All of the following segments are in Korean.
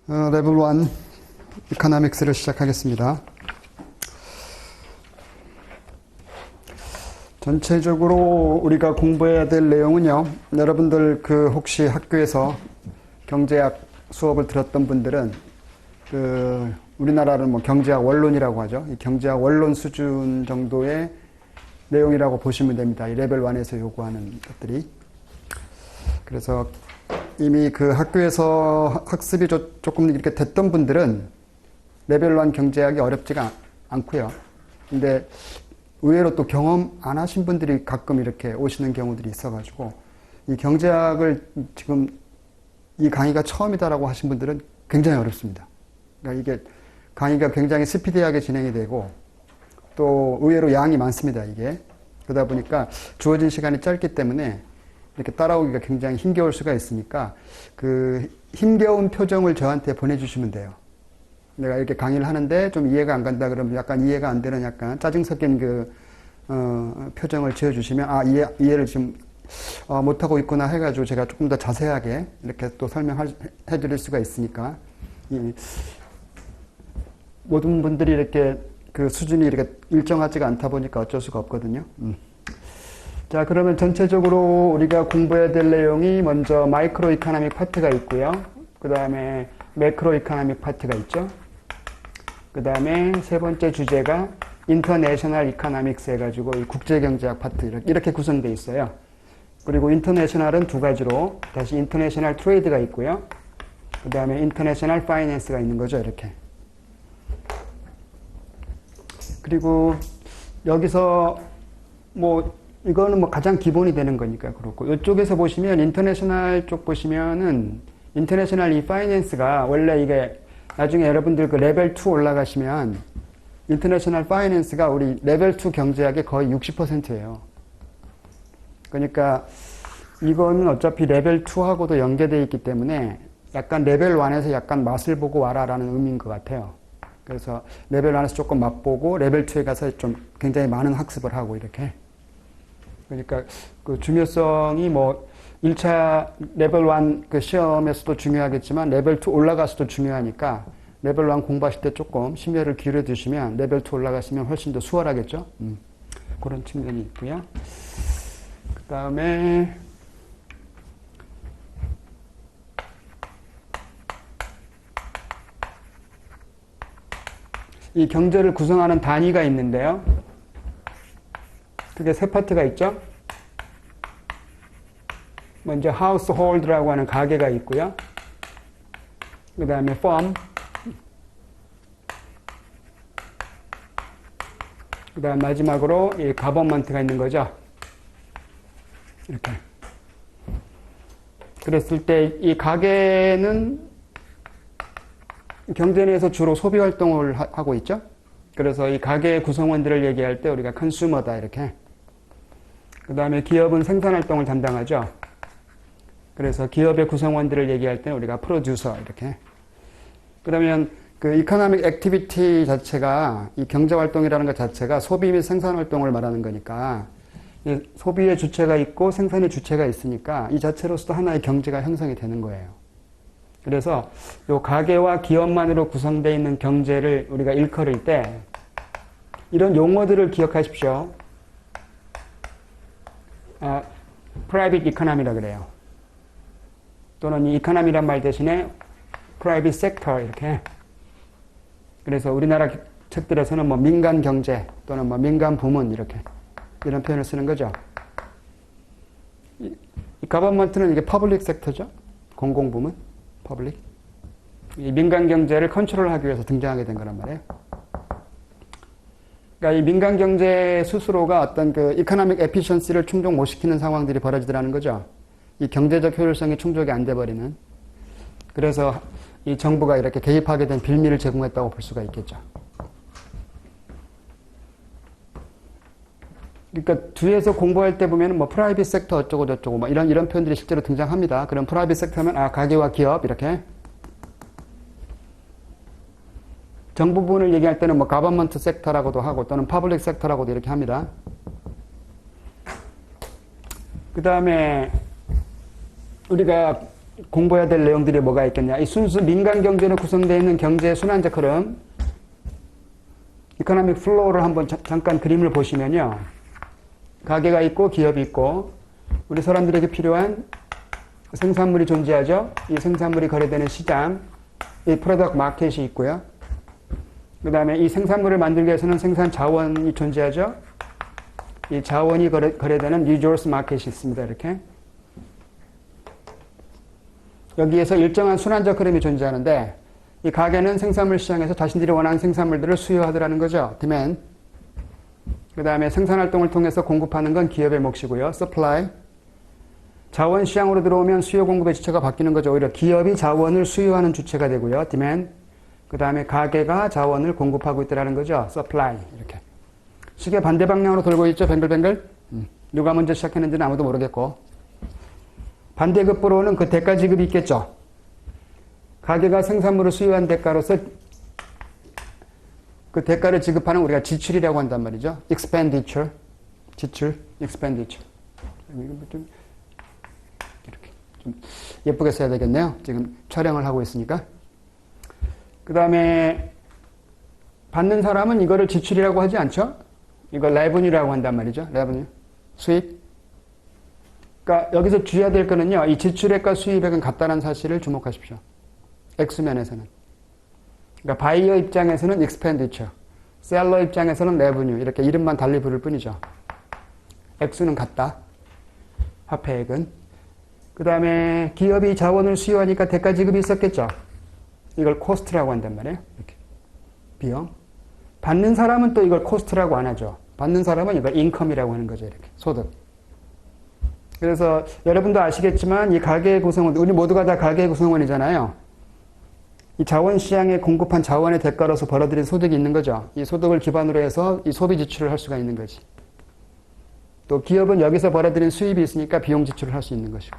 레벨 1 이코노믹스를 시작하겠습니다. 전체적으로 우리가 공부해야 될 내용은요, 여러분들 혹시 학교에서 경제학 수업을 들었던 분들은 우리나라는 경제학 원론이라고 하죠. 이 경제학 원론 수준 정도의 내용이라고 보시면 됩니다. 이 레벨 1에서 요구하는 것들이. 그래서 이미 학교에서 학습이 조금 이렇게 됐던 분들은 레벨 1 경제학이 어렵지가 않고요. 근데 의외로 또 경험 안 하신 분들이 가끔 이렇게 오시는 경우들이 있어가지고 이 경제학을 지금 이 강의가 처음이다라고 하신 분들은 굉장히 어렵습니다. 그러니까 이게 강의가 굉장히 스피디하게 진행이 되고 또 의외로 양이 많습니다, 이게. 그러다 보니까 주어진 시간이 짧기 때문에 이렇게 따라오기가 굉장히 힘겨울 수가 있으니까 힘겨운 표정을 저한테 보내주시면 돼요. 내가 이렇게 강의를 하는데 좀 이해가 안 간다 그러면 약간 이해가 안 되는 약간 짜증 섞인 표정을 지어주시면 이해를 지금 못하고 있구나 해가지고 제가 조금 더 자세하게 이렇게 또 설명해 드릴 수가 있으니까 모든 분들이 이렇게 수준이 이렇게 일정하지가 않다 보니까 어쩔 수가 없거든요. 자, 그러면 전체적으로 우리가 공부해야 될 내용이 먼저 마이크로 이코노믹 파트가 있고요. 그 다음에 매크로 이코노믹 파트가 있죠. 그 다음에 세 번째 주제가 인터내셔널 이코노믹스 해가지고 이 국제경제학 파트 이렇게 구성되어 있어요. 그리고 인터내셔널은 두 가지로 다시 인터내셔널 트레이드가 있고요. 그 다음에 인터내셔널 파이낸스가 있는 거죠, 이렇게. 그리고 여기서 이거는 가장 기본이 되는 거니까 그렇고, 이쪽에서 보시면 인터내셔널 쪽 보시면은 인터내셔널 이 파이낸스가 원래 이게 나중에 여러분들 레벨 2 올라가시면 인터내셔널 파이낸스가 우리 레벨 2 경제학의 거의 60%예요. 그러니까 이거는 어차피 레벨 2하고도 연계되어 있기 때문에 약간 레벨 1에서 약간 맛을 보고 와라라는 의미인 것 같아요. 그래서 레벨 1에서 조금 맛보고 레벨 2에 가서 좀 굉장히 많은 학습을 하고 이렇게. 그러니까 중요성이 1차 레벨 1 시험에서도 중요하겠지만 레벨 2 올라가서도 중요하니까 레벨 1 공부하실 때 조금 심혈을 기울여 두시면 레벨 2 올라가시면 훨씬 더 수월하겠죠. 그런 측면이 있고요. 그 다음에 이 경제를 구성하는 단위가 있는데요. 그게 세 파트가 있죠. 먼저 household라고 하는 가게가 있고요. 그 다음에 firm, 그 다음 마지막으로 이 government가 있는 거죠. 이렇게. 그랬을 때 이 가게는 경제 내에서 주로 소비 활동을 하고 있죠. 그래서 이 가게 구성원들을 얘기할 때 우리가 컨슈머다 이렇게. 그 다음에 기업은 생산 활동을 담당하죠. 그래서 기업의 구성원들을 얘기할 때는 우리가 프로듀서 이렇게. 그러면 이코노믹 액티비티 자체가 이 경제 활동이라는 것 자체가 소비 및 생산 활동을 말하는 거니까 소비의 주체가 있고 생산의 주체가 있으니까 이 자체로서도 하나의 경제가 형성이 되는 거예요. 그래서 요 가게와 기업만으로 구성되어 있는 경제를 우리가 일컬을 때 이런 용어들을 기억하십시오. private economy라 그래요. 또는 이 economy란 말 대신에 private sector 이렇게. 그래서 우리나라 책들에서는 민간 경제 또는 민간 부문 이렇게 이런 표현을 쓰는 거죠. 이 government는 이게 public sector죠. 공공부문, public. 이 민간 경제를 컨트롤하기 위해서 등장하게 된 거란 말이에요. 그러니까 이 민간 경제 스스로가 어떤 이코노믹 에피션시를 충족 못 시키는 상황들이 벌어지더라는 거죠. 이 경제적 효율성이 충족이 안 돼 버리는. 그래서 이 정부가 이렇게 개입하게 된 빌미를 제공했다고 볼 수가 있겠죠. 그러니까 뒤에서 공부할 때 보면 프라이빗 섹터 어쩌고 저쩌고 이런 표현들이 실제로 등장합니다. 그럼 프라이빗 섹터면 가게와 기업 이렇게. 정부 부분을 얘기할 때는 가버먼트 섹터라고도 하고 또는 퍼블릭 섹터라고도 이렇게 합니다. 그 다음에 우리가 공부해야 될 내용들이 뭐가 있겠냐. 이 순수 민간 경제로 구성되어 있는 경제의 순환적 흐름, 이코노믹 플로우를 한번 잠깐 그림을 보시면요. 가게가 있고 기업이 있고 우리 사람들에게 필요한 생산물이 존재하죠. 이 생산물이 거래되는 시장, 이 프로덕트 마켓이 있고요. 그 다음에 이 생산물을 만들기 위해서는 생산 자원이 존재하죠. 이 자원이 거래되는 리소스 마켓이 있습니다. 이렇게. 여기에서 일정한 순환적 흐름이 존재하는데 이 가게는 생산물 시장에서 자신들이 원하는 생산물들을 수요하더라는 거죠. demand. 그 다음에 생산활동을 통해서 공급하는 건 기업의 몫이고요. supply. 자원 시장으로 들어오면 수요 공급의 주체가 바뀌는 거죠. 오히려 기업이 자원을 수요하는 주체가 되고요. demand. 그 다음에 가게가 자원을 공급하고 있다는 거죠. supply. 이렇게. 시계 반대 방향으로 돌고 있죠. 뱅글뱅글. 누가 먼저 시작했는지는 아무도 모르겠고. 반대급부로는 그 대가 지급이 있겠죠. 가게가 생산물을 수요한 대가로서 그 대가를 지급하는 우리가 지출이라고 한단 말이죠. expenditure. 지출, expenditure. 좀 이렇게 좀 예쁘게 써야 되겠네요. 지금 촬영을 하고 있으니까. 그 다음에 받는 사람은 이거를 지출이라고 하지 않죠. 이걸 revenue라고 한단 말이죠. revenue. 수입. 그러니까 여기서 주의해야 될 거는요. 이 지출액과 수입액은 같다는 사실을 주목하십시오. 액수면에서는. 그러니까 바이어 입장에서는 expenditure, 셀러 입장에서는 revenue 이렇게 이름만 달리 부를 뿐이죠. 액수는 같다. 화폐액은. 그 다음에 기업이 자원을 수요하니까 대가 지급이 있었겠죠. 이걸 코스트라고 한단 말이에요. 이렇게. 비용. 받는 사람은 또 이걸 코스트라고 안 하죠. 받는 사람은 이걸 인컴이라고 하는 거죠. 이렇게. 소득. 그래서 여러분도 아시겠지만 이 가계 구성원, 우리 모두가 다 가계 구성원이잖아요. 이 자원시장에 공급한 자원의 대가로서 벌어들인 소득이 있는 거죠. 이 소득을 기반으로 해서 이 소비 지출을 할 수가 있는 거지. 또 기업은 여기서 벌어들인 수입이 있으니까 비용 지출을 할 수 있는 것이고.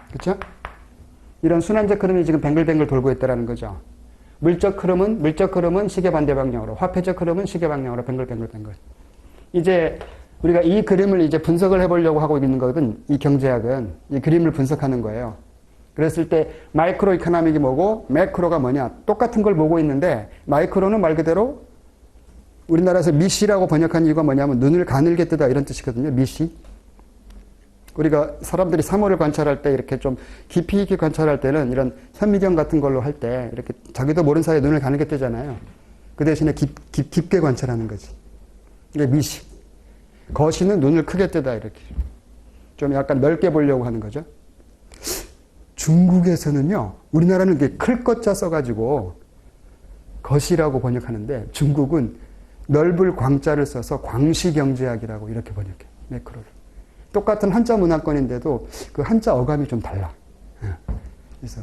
그렇죠? 이런 순환적 흐름이 지금 뱅글뱅글 돌고 있다는 거죠. 물적 흐름은 시계 반대 방향으로, 화폐적 흐름은 시계 방향으로 뱅글뱅글. 이제 우리가 이 그림을 이제 분석을 해보려고 하고 있는 거거든. 이 경제학은 이 그림을 분석하는 거예요. 그랬을 때 마이크로 이코노믹이 뭐고 매크로가 뭐냐. 똑같은 걸 보고 있는데 마이크로는 말 그대로 우리나라에서 미시라고 번역한 이유가 뭐냐면 눈을 가늘게 뜨다 이런 뜻이거든요. 미시. 우리가 사람들이 사물을 관찰할 때 이렇게 좀 깊이 있게 관찰할 때는 이런 현미경 같은 걸로 할 때 이렇게 자기도 모르는 사이에 눈을 가늘게 뜨잖아요. 그 대신에 깊게 관찰하는 거지. 이게 미시. 거시는 눈을 크게 뜨다 이렇게. 좀 약간 넓게 보려고 하는 거죠. 중국에서는요. 우리나라는 이게 클 것자 써가지고 거시라고 번역하는데 중국은 넓을 광자를 써서 광시경제학이라고 이렇게 번역해. 매크로를. 똑같은 한자 문화권인데도 그 한자 어감이 좀 달라. 그래서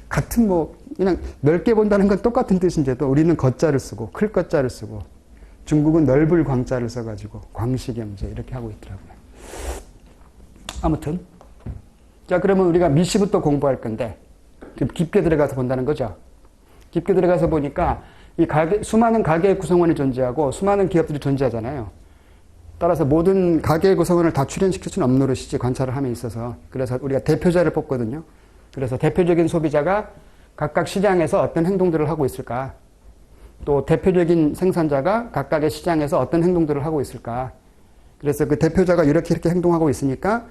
같은 그냥 넓게 본다는 건 똑같은 뜻인데도 우리는 거자를 쓰고 클 것자를 쓰고 중국은 넓을 광자를 써가지고 광시경제 이렇게 하고 있더라고요. 아무튼 자 그러면 우리가 미시부터 공부할 건데 깊게 들어가서 본다는 거죠. 깊게 들어가서 보니까 이 수많은 가계 구성원이 존재하고 수많은 기업들이 존재하잖아요. 따라서 모든 가계 구성원을 다 출연시킬 수는 없는 노릇이지 관찰을 함에 있어서. 그래서 우리가 대표자를 뽑거든요. 그래서 대표적인 소비자가 각각 시장에서 어떤 행동들을 하고 있을까. 또 대표적인 생산자가 각각의 시장에서 어떤 행동들을 하고 있을까. 그래서 그 대표자가 이렇게 행동하고 있으니까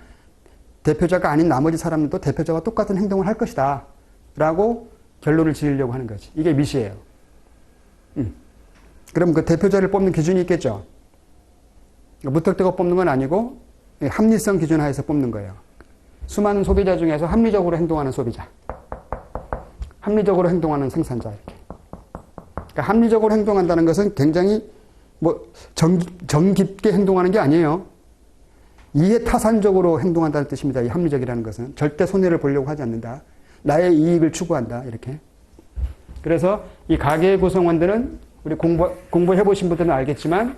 대표자가 아닌 나머지 사람들도 대표자와 똑같은 행동을 할 것이다. 라고 결론을 지으려고 하는 거지. 이게 미시예요. 그럼 그 대표자를 뽑는 기준이 있겠죠. 무턱대고 뽑는 건 아니고 합리성 기준 하에서 뽑는 거예요. 수많은 소비자 중에서 합리적으로 행동하는 소비자. 합리적으로 행동하는 생산자. 이렇게. 그러니까 합리적으로 행동한다는 것은 굉장히 정 깊게 행동하는 게 아니에요. 이해타산적으로 행동한다는 뜻입니다. 이 합리적이라는 것은. 절대 손해를 보려고 하지 않는다. 나의 이익을 추구한다. 이렇게. 그래서 이 가계 구성원들은 우리 공부해보신 분들은 알겠지만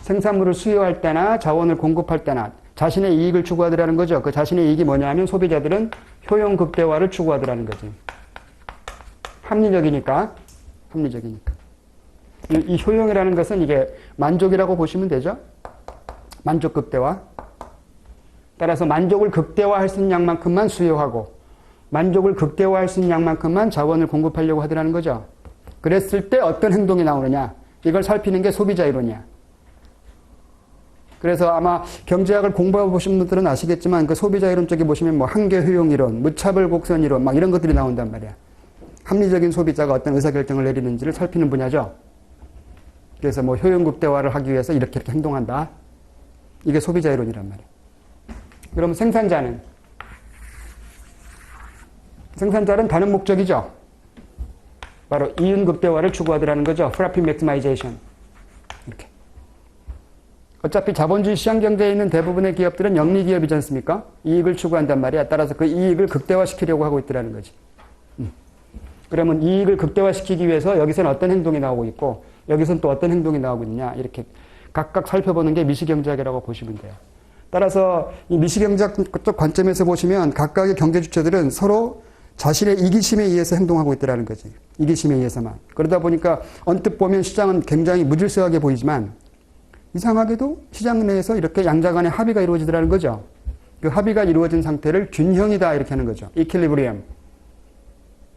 생산물을 수요할 때나 자원을 공급할 때나 자신의 이익을 추구하더라는 거죠. 그 자신의 이익이 뭐냐 하면 소비자들은 효용 극대화를 추구하더라는 거지. 합리적이니까. 이 효용이라는 것은 이게 만족이라고 보시면 되죠. 만족 극대화. 따라서 만족을 극대화할 수 있는 양만큼만 수요하고 만족을 극대화할 수 있는 양만큼만 자원을 공급하려고 하더라는 거죠. 그랬을 때 어떤 행동이 나오느냐. 이걸 살피는 게 소비자 이론이야. 그래서 아마 경제학을 공부해 보신 분들은 아시겠지만 그 소비자 이론 쪽에 보시면 뭐 한계 효용 이론, 무차별 곡선 이론 막 이런 것들이 나온단 말이야. 합리적인 소비자가 어떤 의사결정을 내리는지를 살피는 분야죠. 그래서 뭐 효용 극대화를 하기 위해서 이렇게 행동한다. 이게 소비자 이론이란 말이야. 그럼 생산자는 다른 목적이죠. 바로 이윤 극대화를 추구하더라는 거죠. Profit Maximization. 이렇게. 어차피 자본주의 시장 경제에 있는 대부분의 기업들은 영리 기업이지 않습니까? 이익을 추구한단 말이야. 따라서 그 이익을 극대화시키려고 하고 있더라는 거지. 그러면 이익을 극대화시키기 위해서 여기서는 어떤 행동이 나오고 있고 여기서는 또 어떤 행동이 나오고 있느냐. 이렇게 각각 살펴보는 게 미시경제학이라고 보시면 돼요. 따라서 이 미시경제학 쪽 관점에서 보시면 각각의 경제 주체들은 서로 자신의 이기심에 의해서 행동하고 있다는 거지. 이기심에 의해서만. 그러다 보니까 언뜻 보면 시장은 굉장히 무질서하게 보이지만 이상하게도 시장 내에서 이렇게 양자 간의 합의가 이루어지더라는 거죠. 그 합의가 이루어진 상태를 균형이다 이렇게 하는 거죠. 이퀄리브리엄.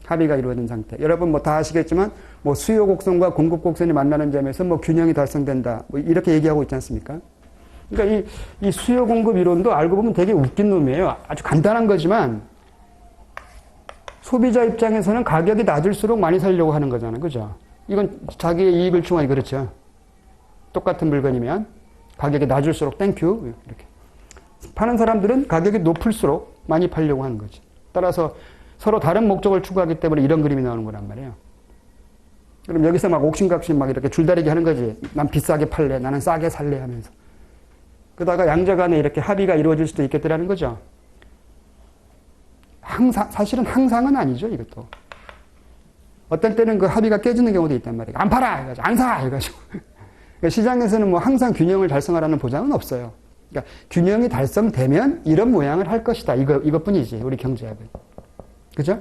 합의가 이루어진 상태. 여러분 뭐 다 아시겠지만 뭐 수요 곡선과 공급 곡선이 만나는 점에서 뭐 균형이 달성된다. 뭐 이렇게 얘기하고 있지 않습니까? 그러니까 이 수요 공급 이론도 알고 보면 되게 웃긴 놈이에요. 아주 간단한 거지만 소비자 입장에서는 가격이 낮을수록 많이 살려고 하는 거잖아요. 그죠? 이건 자기의 이익을 추구하니 그렇죠. 똑같은 물건이면 가격이 낮을수록 땡큐 이렇게. 파는 사람들은 가격이 높을수록 많이 팔려고 하는 거지. 따라서 서로 다른 목적을 추구하기 때문에 이런 그림이 나오는 거란 말이에요. 그럼 여기서 막 옥신각신 막 이렇게 줄다리기 하는 거지. 난 비싸게 팔래. 나는 싸게 살래 하면서. 그러다가 양자 간에 이렇게 합의가 이루어질 수도 있겠더라는 거죠. 사실은 항상은 아니죠, 이것도. 어떨 때는 그 합의가 깨지는 경우도 있단 말이에요. 안 팔아! 해가지고, 안 사! 해가지고. 그러니까 시장에서는 뭐 항상 균형을 달성하라는 보장은 없어요. 그러니까 균형이 달성되면 이런 모양을 할 것이다. 이것뿐이지, 우리 경제학은. 그죠?